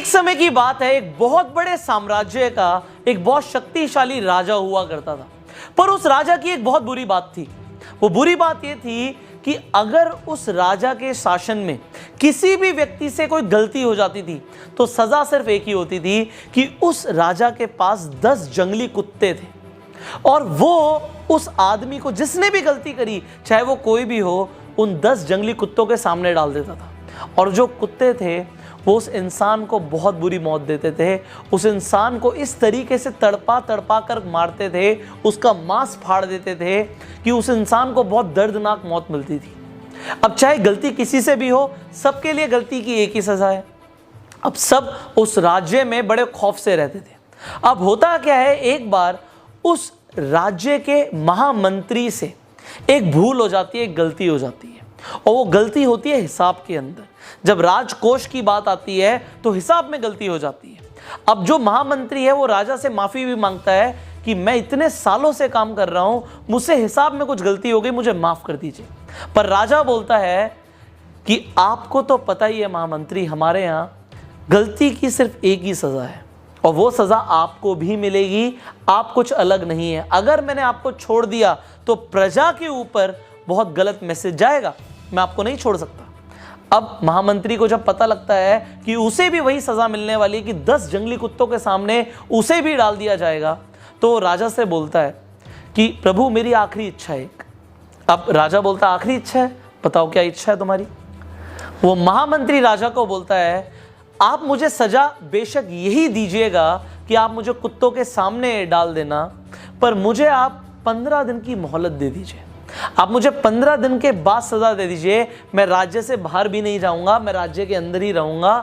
एक समय की बात है, एक बहुत बड़े साम्राज्य का एक बहुत शक्तिशाली राजा हुआ करता था। पर उस राजा की एक बहुत बुरी बात थी। वो बुरी बात ये थी कि अगर उस राजा के शासन में किसी भी व्यक्ति से कोई गलती हो जाती थी तो सजा सिर्फ एक ही होती थी कि उस राजा के पास 10 जंगली कुत्ते थे और वो उस आदमी को जिसने भी गलती करी, चाहे वो कोई भी हो, उन 10 जंगली कुत्तों के सामने डाल देता था। और जो कुत्ते थे वो उस इंसान को बहुत बुरी मौत देते थे। उस इंसान को इस तरीके से तड़पा तड़पा कर मारते थे, उसका मांस फाड़ देते थे कि उस इंसान को बहुत दर्दनाक मौत मिलती थी। अब चाहे गलती किसी से भी हो, सबके लिए गलती की एक ही सजा है। अब सब उस राज्य में बड़े खौफ से रहते थे। अब होता क्या है, एक बार उस राज्य के महामंत्री से एक भूल हो जाती है, एक गलती हो जाती है, और वो गलती होती है हिसाब के अंदर। जब राजकोष की बात आती है तो हिसाब में गलती हो जाती है। अब जो महामंत्री है वो राजा से माफी भी मांगता है कि मैं इतने सालों से काम कर रहा हूं, मुझसे हिसाब में कुछ गलती हो गई, मुझे माफ कर दीजिए। पर राजा बोलता है कि आपको तो पता ही है महामंत्री, हमारे यहां गलती की सिर्फ एक ही सजा है और वो सजा आपको भी मिलेगी, आप कुछ अलग नहीं है। अगर मैंने आपको छोड़ दिया तो प्रजा के ऊपर बहुत गलत मैसेज जाएगा, मैं आपको नहीं छोड़ सकता। अब महामंत्री को जब पता लगता है कि उसे भी वही सजा मिलने वाली है कि 10 जंगली कुत्तों के सामने उसे भी डाल दिया जाएगा, तो राजा से बोलता है कि प्रभु मेरी आखिरी इच्छा है। अब राजा बोलता है आखिरी इच्छा है, बताओ क्या इच्छा है तुम्हारी। वो महामंत्री राजा को बोलता है आप मुझे सजा बेशक यही दीजिएगा कि आप मुझे कुत्तों के सामने डाल देना, पर मुझे आप 15 दिन की मोहलत दे दीजिए। आप मुझे 15 दिन के बाद सजा दे दीजिए। मैं राज्य से बाहर भी नहीं जाऊंगा, मैं राज्य के अंदर ही रहूंगा।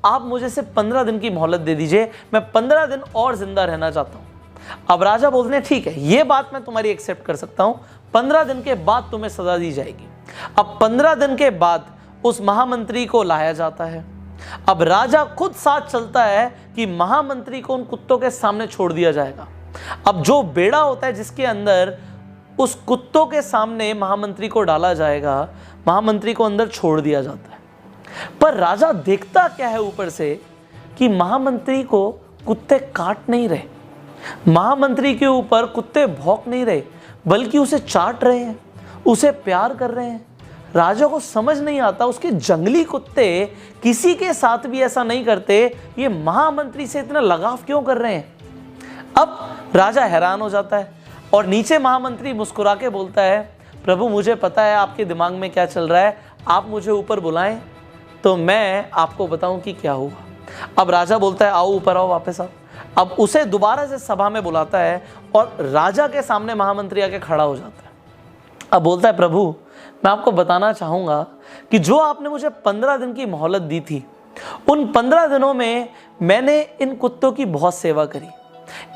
आप मुझे सिर्फ 15 दिन की मोहलत दे दीजिए, मैं 15 दिन और जिंदा रहना चाहता हूं। अब राजा बोलते हैं ठीक है, ये बात मैं तुम्हारी एक्सेप्ट कर सकता हूं, 15 दिन के बाद तुम्हें सजा दी जाएगी। अब 15 दिन के बाद उस महामंत्री को लाया जाता है। अब राजा खुद साथ चलता है कि महामंत्री को उन कुत्तों के सामने छोड़ दिया जाएगा। अब जो बेड़ा होता है जिसके अंदर उस कुत्तों के सामने महामंत्री को डाला जाएगा, महामंत्री को अंदर छोड़ दिया जाता है। पर राजा देखता क्या है ऊपर से कि महामंत्री को कुत्ते काट नहीं रहे, महामंत्री के ऊपर कुत्ते भौंक नहीं रहे, बल्कि उसे चाट रहे हैं, उसे प्यार कर रहे हैं। राजा को समझ नहीं आता उसके जंगली कुत्ते किसी के साथ भी ऐसा नहीं करते, ये महामंत्री से इतना लगाव क्यों कर रहे हैं। अब राजा हैरान हो जाता है और नीचे महामंत्री मुस्कुरा के बोलता है प्रभु मुझे पता है आपके दिमाग में क्या चल रहा है, आप मुझे ऊपर बुलाएं तो मैं आपको बताऊं कि क्या हुआ। अब राजा बोलता है आओ ऊपर आओ, वापस आओ। अब उसे दोबारा से सभा में बुलाता है और राजा के सामने महामंत्री आके खड़ा हो जाता है। अब बोलता है प्रभु मैं आपको बताना चाहूँगा कि जो आपने मुझे 15 दिन की मोहलत दी थी, उन 15 दिनों में मैंने इन कुत्तों की बहुत सेवा करी,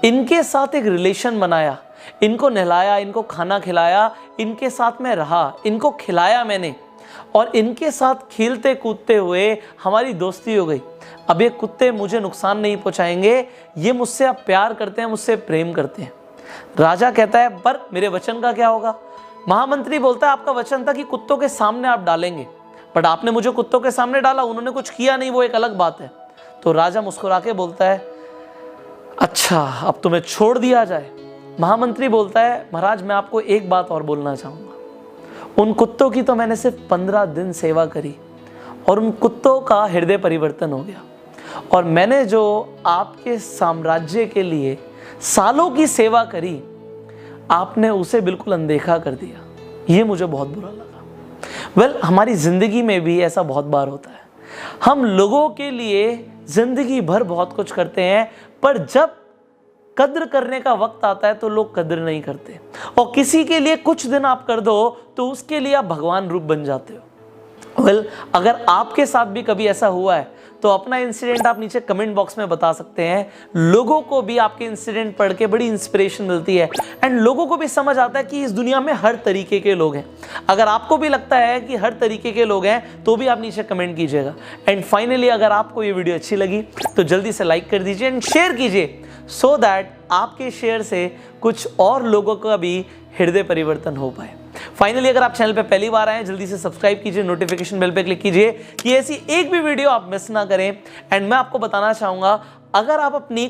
इनके साथ एक रिलेशन बनाया, इनको नहलाया, इनको खाना खिलाया, इनके साथ में रहा, इनको खिलाया मैंने और इनके साथ खेलते कूदते हुए हमारी दोस्ती हो गई। अब ये कुत्ते मुझे नुकसान नहीं पहुंचाएंगे, ये मुझसे अब प्यार करते हैं, मुझसे प्रेम करते हैं। राजा कहता है पर मेरे वचन का क्या होगा। महामंत्री बोलता है आपका वचन था कि कुत्तों के सामने आप डालेंगे, बट आपने मुझे कुत्तों के सामने डाला, उन्होंने कुछ किया नहीं, वो एक अलग बात है। तो राजा मुस्कुरा के बोलता है अच्छा अब तुम्हें छोड़ दिया जाए। महामंत्री बोलता है महाराज मैं आपको एक बात और बोलना चाहूँगा, उन कुत्तों की तो मैंने सिर्फ 15 दिन सेवा करी और उन कुत्तों का हृदय परिवर्तन हो गया, और मैंने जो आपके साम्राज्य के लिए सालों की सेवा करी आपने उसे बिल्कुल अनदेखा कर दिया, ये मुझे बहुत बुरा लगा। हमारी ज़िंदगी में भी ऐसा बहुत बार होता है, हम लोगों के लिए ज़िंदगी भर बहुत कुछ करते हैं, पर जब कद्र करने का वक्त आता है तो लोग कद्र नहीं करते, और किसी के लिए कुछ दिन आप कर दो तो उसके लिए आप भगवान रूप बन जाते हो। अगर आपके साथ भी कभी ऐसा हुआ है तो अपना इंसिडेंट आप नीचे कमेंट बॉक्स में बता सकते हैं। लोगों को भी आपके इंसिडेंट पढ़ के बड़ी इंस्पिरेशन मिलती है एंड लोगों को भी समझ आता है कि इस दुनिया में हर तरीके के लोग हैं। अगर आपको भी लगता है कि हर तरीके के लोग हैं तो भी आप नीचे कमेंट कीजिएगा। एंड फाइनली अगर आपको ये वीडियो अच्छी लगी तो जल्दी से लाइक कर दीजिए एंड शेयर कीजिए, सो दैट आपके शेयर से कुछ और लोगों का भी हृदय परिवर्तन हो पाए। फाइनली अगर आप चैनल पे पहली बार आए हैं, जल्दी से सब्सक्राइब कीजिए, नोटिफिकेशन बेल पे क्लिक कीजिए कि ऐसी एक भी वीडियो आप मिस ना करें। एंड मैं आपको बताना चाहूंगा, अगर आप अपनी